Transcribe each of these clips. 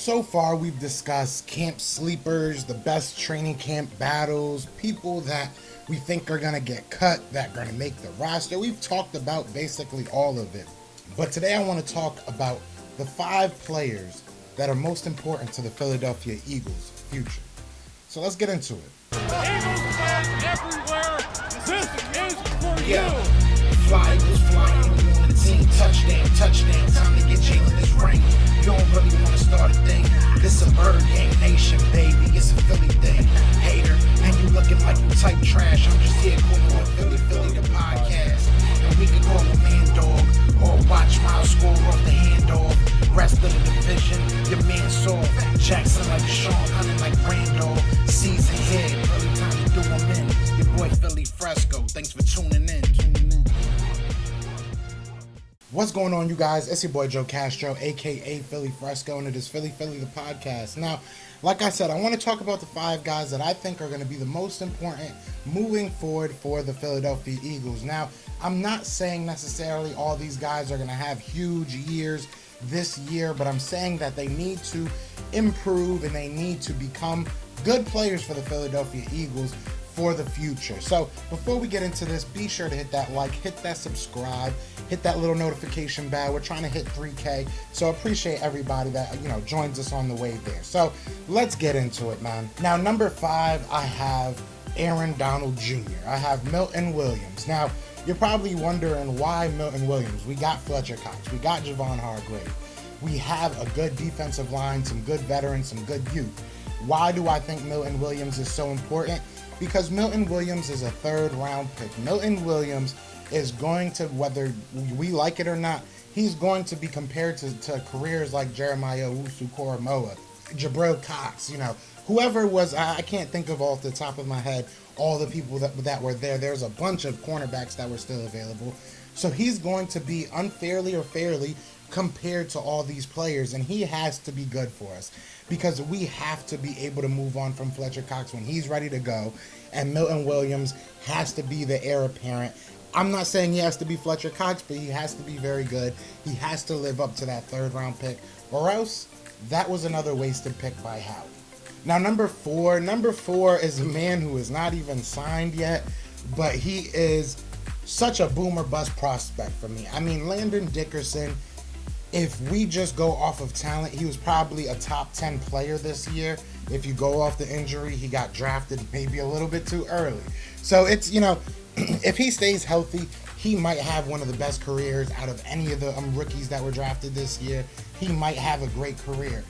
So far, we've discussed camp sleepers, the best training camp battles, people that we think are going to get cut, that are going to make the roster. We've talked about basically all of it. But today I want to talk about the 5 players that are most important to the Philadelphia Eagles' future. So let's get into it. Eagles fans everywhere, this is for Yeah. you. Fly Eagles flying on the team. Touchdown, touchdown. Time to get Jalen this ring. You don't really want to start a thing. This a bird gang nation, baby. It's a Philly thing. Hater, and you looking like you type trash. I'm just here calling on Philly the podcast. And we can call a man dog or watch Miles score off the handoff. Rest of the division, your man soft. Jackson like Sean, hunting like Randolph. Season here, really time to do him in. Your boy Philly Fresco. Thanks for tuning in. What's going on, you guys? It's your boy Joe Castro, aka Philly Fresco, and it is Philly the podcast. Now, like I said, I want to talk about the 5 guys that I think are going to be the most important moving forward for the Philadelphia Eagles. Now, I'm not saying necessarily all these guys are going to have huge years this year, but I'm saying that they need to improve and they need to become good players for the Philadelphia Eagles for the future. So before we get into this, be sure to hit that like, hit that subscribe, hit that little notification bell. We're trying to hit 3K, so appreciate everybody that joins us on the way there. So let's get into it, man. Now, number 5, I have Aaron Donald Jr. I have Milton Williams. Now, you're probably wondering why Milton Williams. We got Fletcher Cox, we got Javon Hargrave, we have a good defensive line, some good veterans, some good youth. Why do I think Milton Williams is so important? Because Milton Williams is a 3rd round pick. Milton Williams is going to, whether we like it or not, he's going to be compared to careers like Jeremiah Owusu-Koramoah, Jabril Cox, whoever was, I can't think of off the top of my head all the people that were there. There's a bunch of cornerbacks that were still available. So he's going to be unfairly or fairly compared to all these players, and he has to be good for us because we have to be able to move on from Fletcher Cox when he's ready to go, and Milton Williams has to be the heir apparent. I'm not saying he has to be Fletcher Cox, but he has to be very good. He has to live up to that 3rd round pick, or else that was another wasted pick by Howie. Now, number 4 is a man who is not even signed yet, but he is such a boomer bust prospect for me. I mean, Landon Dickerson, if we just go off of talent, he was probably a top 10 player this year. If you go off the injury, he got drafted maybe a little bit too early. So it's, if he stays healthy, he might have one of the best careers out of any of the rookies that were drafted this year. He might have a great career.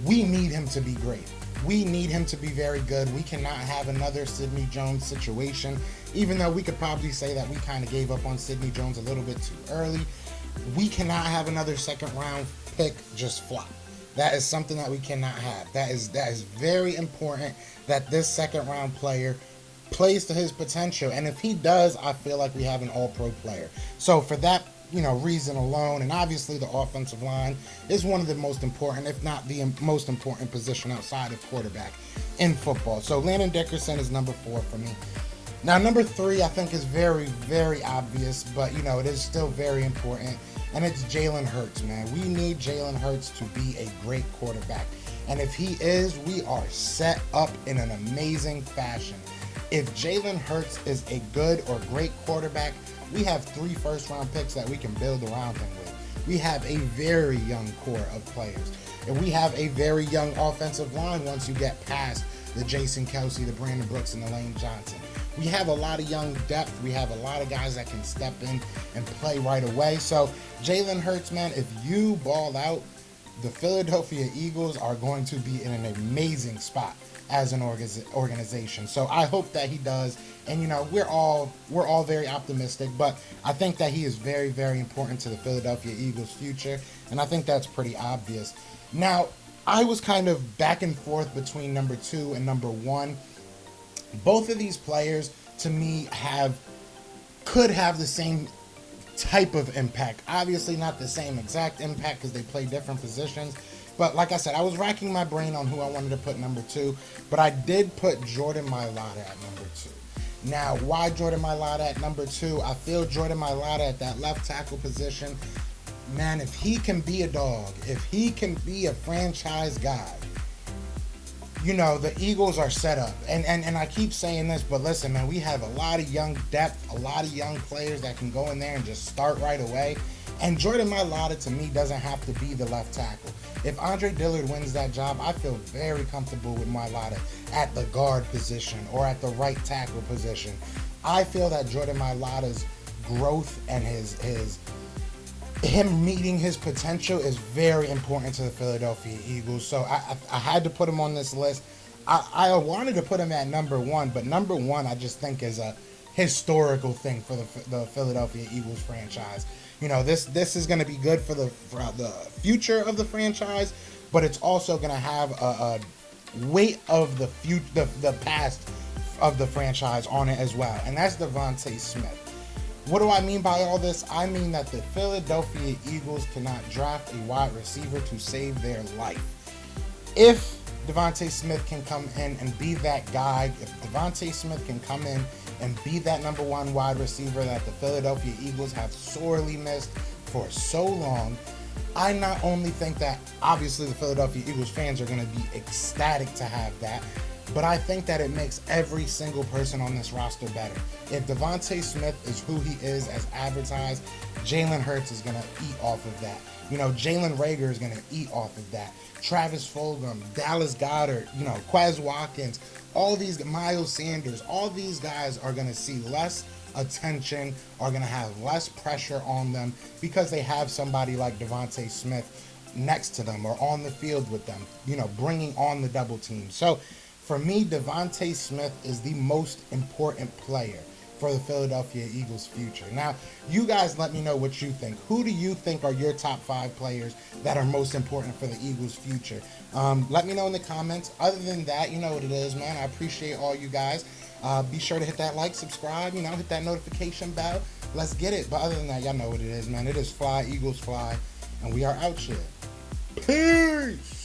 We need him to be great. We need him to be very good. We cannot have another Sidney Jones situation, even though we could probably say that we kind of gave up on Sidney Jones a little bit too early. We cannot have another 2nd round pick just flop. That is something that we cannot have. That is very important that this 2nd round player plays to his potential. And if he does, I feel like we have an all-pro player. So for that, reason alone, and obviously the offensive line is one of the most important, if not the most important position outside of quarterback in football. So Landon Dickerson is number 4 for me. Now, number 3, I think is very, very obvious, but, it is still very important, and it's Jalen Hurts, man. We need Jalen Hurts to be a great quarterback, and if he is, we are set up in an amazing fashion. If Jalen Hurts is a good or great quarterback, we have 3 first-round picks that we can build around him with. We have a very young core of players, and we have a very young offensive line once you get past the Jason Kelsey, the Brandon Brooks, and the Lane Johnson. We have a lot of young depth. We have a lot of guys that can step in and play right away. So Jalen Hurts, man, if you ball out, the Philadelphia Eagles are going to be in an amazing spot as an organization. So I hope that he does. And we're all very optimistic, but I think that he is very, very important to the Philadelphia Eagles' future, and I think that's pretty obvious. Now, I was kind of back and forth between number 2 and number 1. Both of these players, to me, could have the same type of impact. Obviously not the same exact impact because they play different positions. But like I said, I was racking my brain on who I wanted to put number 2. But I did put Jordan Mailata at number 2. Now, why Jordan Mailata at number 2? I feel Jordan Mailata at that left tackle position man, if he can be a dog, if he can be a franchise guy, you know, the Eagles are set up. And I keep saying this, but listen, man, we have a lot of young depth, a lot of young players that can go in there and just start right away. And Jordan Mailata, to me, doesn't have to be the left tackle. If Andre Dillard wins that job, I feel very comfortable with Mailata at the guard position or at the right tackle position. I feel that Jordan Mailata's growth and him meeting his potential is very important to the Philadelphia Eagles. So I had to put him on this list. I wanted to put him at number one, but number one I just think is a historical thing for the Philadelphia Eagles franchise. You know, this is going to be good for the future of the franchise, but it's also going to have a weight of the past of the franchise on it as well, and that's Devontae Smith. What do I mean by all this? I mean that the Philadelphia Eagles cannot draft a wide receiver to save their life. If Devontae Smith can come in and be that guy, if Devontae Smith can come in and be that number one wide receiver that the Philadelphia Eagles have sorely missed for so long, I not only think that obviously the Philadelphia Eagles fans are going to be ecstatic to have that, but I think that it makes every single person on this roster better. If Devontae Smith is who he is as advertised, Jalen Hurts is going to eat off of that. You know, Jalen Reagor is going to eat off of that. Travis Fulgham, Dallas Goedert, you know, Quez Watkins, all these, Miles Sanders, all these guys are going to see less attention, are going to have less pressure on them because they have somebody like Devontae Smith next to them or on the field with them, you know, bringing on the double team. So for me, Devontae Smith is the most important player for the Philadelphia Eagles' future. Now, you guys let me know what you think. Who do you think are your top 5 players that are most important for the Eagles' future? Let me know in the comments. Other than that, you know what it is, man. I appreciate all you guys. Be sure to hit that like, subscribe, you know, hit that notification bell. Let's get it. But other than that, y'all know what it is, man. It is Fly, Eagles Fly, and we are out here. Peace!